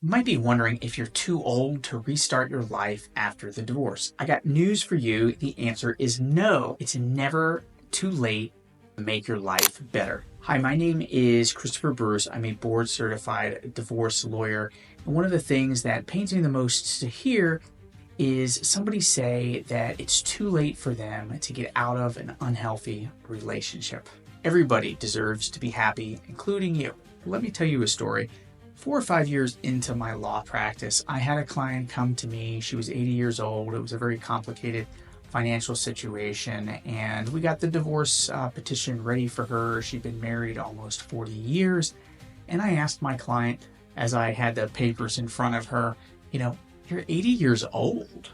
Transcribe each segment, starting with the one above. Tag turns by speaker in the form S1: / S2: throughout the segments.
S1: You might be wondering if you're too old to restart your life after the divorce. I got news for you. The answer is no. It's never too late to make your life better. Hi, my name is Christopher Bruce. I'm a board certified divorce lawyer. And one of the things that pains me the most to hear is somebody say that it's too late for them to get out of an unhealthy relationship. Everybody deserves to be happy, including you. Let me tell you a story. 4 or 5 years into my law practice, I had a client come to me. She was 80 years old. It was a very complicated financial situation, and we got the divorce petition ready for her. She'd been married almost 40 years, and I asked my client, as I had the papers in front of her, you're 80 years old.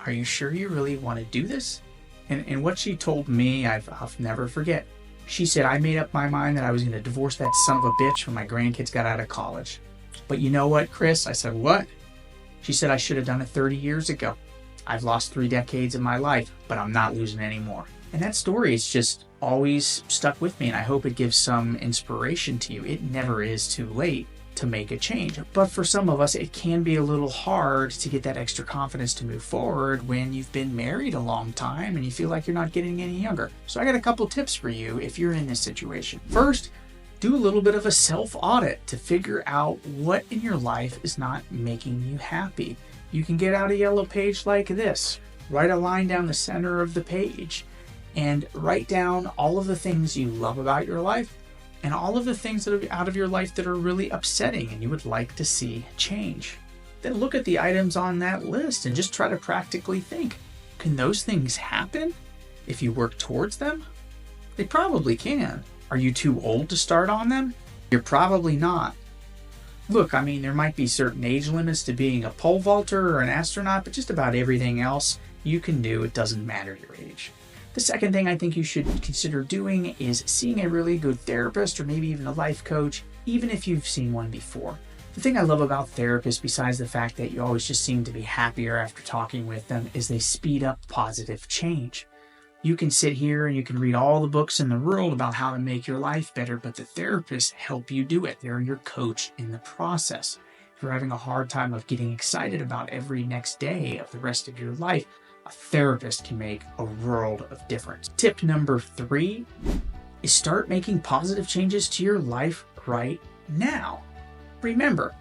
S1: Are you sure you really want to do this? And what she told me, I'll never forget. She said, I made up my mind that I was going to divorce that son of a bitch when my grandkids got out of college. But you know what, Chris? I said, what? She said, I should have done it 30 years ago. I've lost 3 decades of my life, but I'm not losing any more. And that story has just always stuck with me, and I hope it gives some inspiration to you. It never is too late to make a change. But for some of us, it can be a little hard to get that extra confidence to move forward when you've been married a long time and you feel like you're not getting any younger. So I got a couple tips for you if you're in this situation. First, do a little bit of a self-audit to figure out what in your life is not making you happy. You can get out a yellow page like this, write a line down the center of the page, and write down all of the things you love about your life and all of the things that are out of your life that are really upsetting and you would like to see change. Then look at the items on that list and just try to practically think, can those things happen if you work towards them? They probably can. Are you too old to start on them? You're probably not. Look, there might be certain age limits to being a pole vaulter or an astronaut, but just about everything else you can do. It doesn't matter your age. The second thing I think you should consider doing is seeing a really good therapist or maybe even a life coach, even if you've seen one before. The thing I love about therapists, besides the fact that you always just seem to be happier after talking with them, is they speed up positive change. You can sit here and you can read all the books in the world about how to make your life better, but the therapists help you do it. They're your coach in the process. If you're having a hard time of getting excited about every next day of the rest of your life, a therapist can make a world of difference. Tip number 3 is start making positive changes to your life right now. Remember,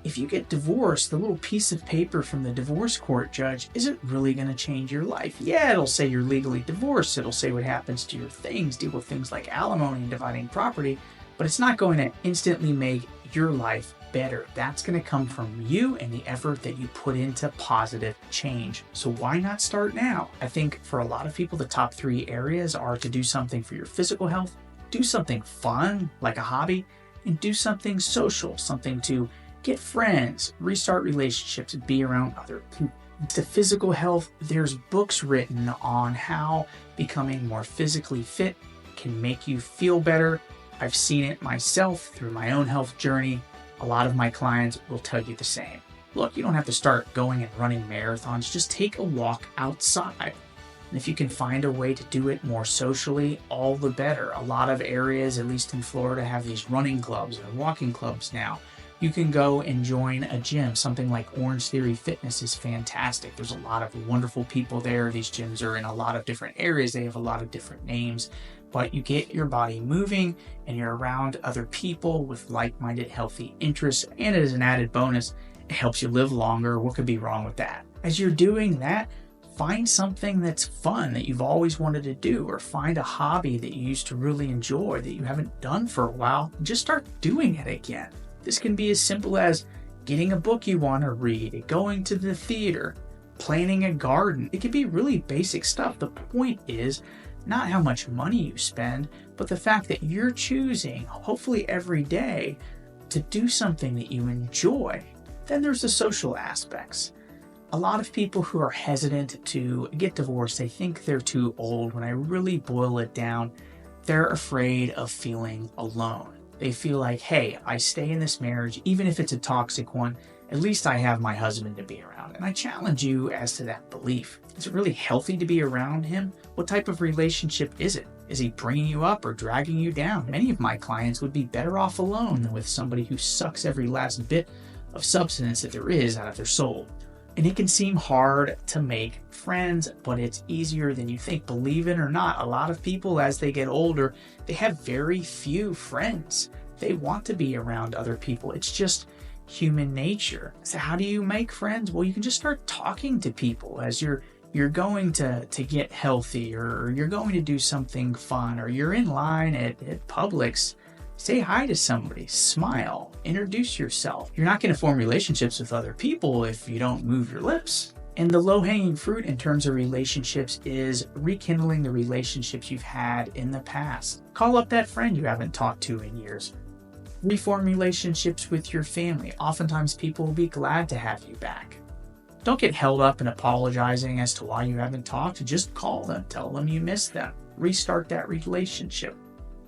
S1: if you get divorced, the little piece of paper from the divorce court judge isn't really going to change your life. Yeah, it'll say you're legally divorced. It'll say what happens to your things, deal with things like alimony and dividing property, but it's not going to instantly make your life better. That's going to come from you and the effort that you put into positive change. So why not start now? I think for a lot of people, the top 3 areas are to do something for your physical health, do something fun like a hobby, and do something social, something to get friends, restart relationships, and be around other people. To physical health, there's books written on how becoming more physically fit can make you feel better. I've seen it myself through my own health journey. A lot of my clients will tell you the same. Look, you don't have to start going and running marathons. Just take a walk outside. And if you can find a way to do it more socially, all the better. A lot of areas, at least in Florida, have these running clubs and walking clubs now. You can go and join a gym. Something like Orange Theory Fitness is fantastic. There's a lot of wonderful people there. These gyms are in a lot of different areas. They have a lot of different names, but you get your body moving and you're around other people with like-minded, healthy interests. And as an added bonus, it helps you live longer. What could be wrong with that? As you're doing that, find something that's fun that you've always wanted to do, or find a hobby that you used to really enjoy that you haven't done for a while, and just start doing it again. This can be as simple as getting a book you want to read, going to the theater, planting a garden. It can be really basic stuff. The point is not how much money you spend, but the fact that you're choosing, hopefully every day, to do something that you enjoy. Then there's the social aspects. A lot of people who are hesitant to get divorced, they think they're too old. When I really boil it down, they're afraid of feeling alone. They feel like, hey, I stay in this marriage, even if it's a toxic one, at least I have my husband to be around. And I challenge you as to that belief. Is it really healthy to be around him? What type of relationship is it? Is he bringing you up or dragging you down? Many of my clients would be better off alone than with somebody who sucks every last bit of substance that there is out of their soul. And it can seem hard to make friends, but it's easier than you think. Believe it or not, a lot of people, as they get older, they have very few friends. They want to be around other people. It's just human nature. So how do you make friends? Well, you can just start talking to people as you're going to get healthy, or you're going to do something fun, or you're in line at Publix. Say hi to somebody, smile, introduce yourself. You're not going to form relationships with other people if you don't move your lips. And the low-hanging fruit in terms of relationships is rekindling the relationships you've had in the past. Call up that friend you haven't talked to in years. Reform relationships with your family. Oftentimes people will be glad to have you back. Don't get held up in apologizing as to why you haven't talked. Just call them, tell them you miss them. Restart that relationship.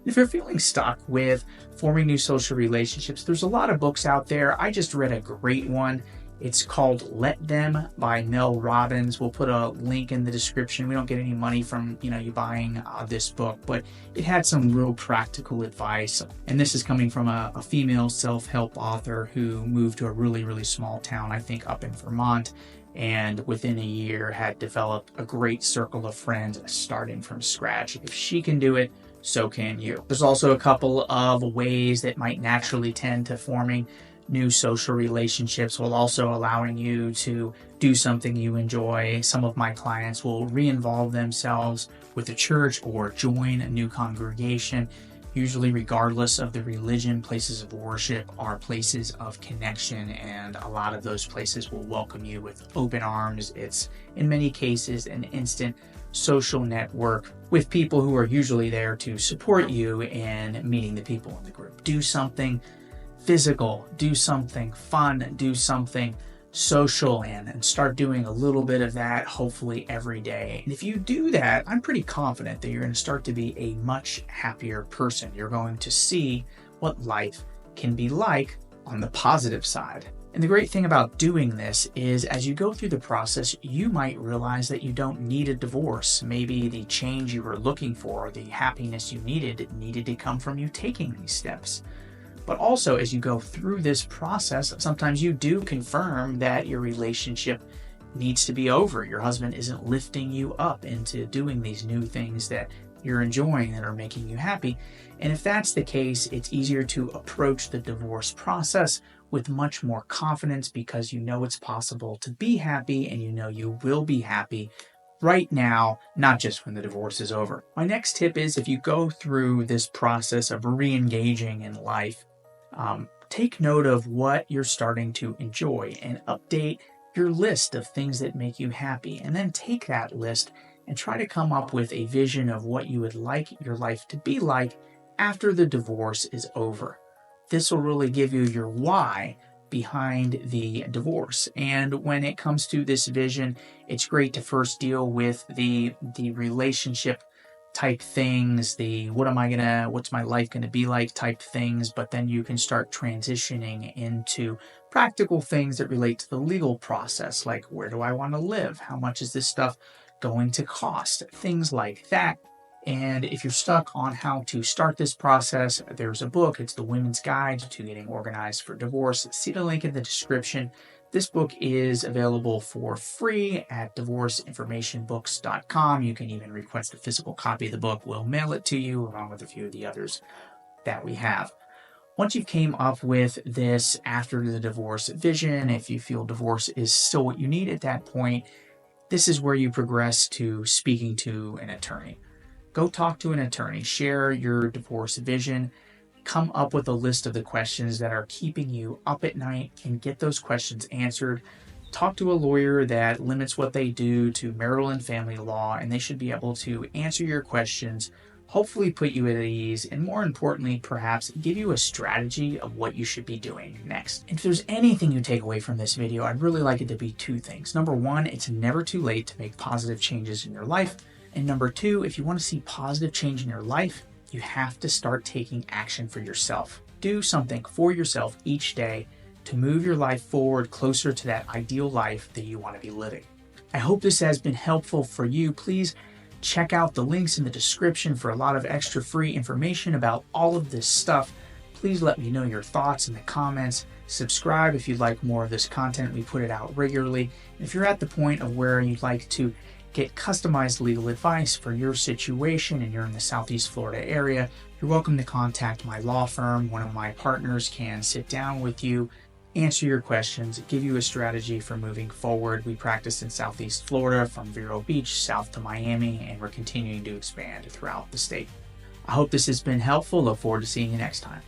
S1: If you're feeling stuck with forming new social relationships, there's a lot of books out there. I just read a great one. It's called Let Them by Mel Robbins. We'll put a link in the description. We don't get any money from you buying this book, but it had some real practical advice. And this is coming from a female self-help author who moved to a really, really small town, I think up in Vermont, and within a year had developed a great circle of friends starting from scratch. If she can do it, so can you. There's also a couple of ways that might naturally tend to forming new social relationships while also allowing you to do something you enjoy. Some of my clients will re-involve themselves with the church or join a new congregation. Usually, regardless of the religion, places of worship are places of connection, and a lot of those places will welcome you with open arms. It's, in many cases, an instant social network with people who are usually there to support you in meeting the people in the group. Do something physical, do something fun, do something social, and start doing a little bit of that, hopefully every day. And if you do that, I'm pretty confident that you're going to start to be a much happier person. You're going to see what life can be like on the positive side. And the great thing about doing this is as you go through the process, you might realize that you don't need a divorce. Maybe the change you were looking for, the happiness you needed to come from you taking these steps. But also, as you go through this process, sometimes you do confirm that your relationship needs to be over. Your husband isn't lifting you up into doing these new things that you're enjoying that are making you happy. And if that's the case, it's easier to approach the divorce process with much more confidence because you know it's possible to be happy, and you know you will be happy right now, not just when the divorce is over. My next tip is, if you go through this process of re-engaging in life, take note of what you're starting to enjoy and update your list of things that make you happy. And then take that list and try to come up with a vision of what you would like your life to be like after the divorce is over. This will really give you your why behind the divorce. And when it comes to this vision, it's great to first deal with the relationship type things, what's my life gonna be like type things, but then you can start transitioning into practical things that relate to the legal process, like where do I want to live? How much is this stuff going to cost? Things like that. And if you're stuck on how to start this process, there's a book. It's The Women's Guide to Getting Organized for Divorce. See the link in the description. This book is available for free at divorceinformationbooks.com. You can even request a physical copy of the book. We'll mail it to you along with a few of the others that we have. Once you've came up with this after the divorce vision, if you feel divorce is still what you need at that point, this is where you progress to speaking to an attorney. Go talk to an attorney, share your divorce vision, come up with a list of the questions that are keeping you up at night and get those questions answered. Talk to a lawyer that limits what they do to marital and family law, and they should be able to answer your questions, hopefully put you at ease, and more importantly, perhaps give you a strategy of what you should be doing next. And if there's anything you take away from this video, I'd really like it to be two things. Number one, it's never too late to make positive changes in your life. And number two, if you want to see positive change in your life, you have to start taking action for yourself. Do something for yourself each day to move your life forward closer to that ideal life that you want to be living. I hope this has been helpful for you. Please check out the links in the description for a lot of extra free information about all of this stuff. Please let me know your thoughts in the comments. Subscribe if you'd like more of this content. We put it out regularly. If you're at the point of where you'd like to get customized legal advice for your situation and you're in the Southeast Florida area, you're welcome to contact my law firm. One of my partners can sit down with you, answer your questions, give you a strategy for moving forward. We practice in Southeast Florida from Vero Beach south to Miami, and we're continuing to expand throughout the state. I hope this has been helpful. Look forward to seeing you next time.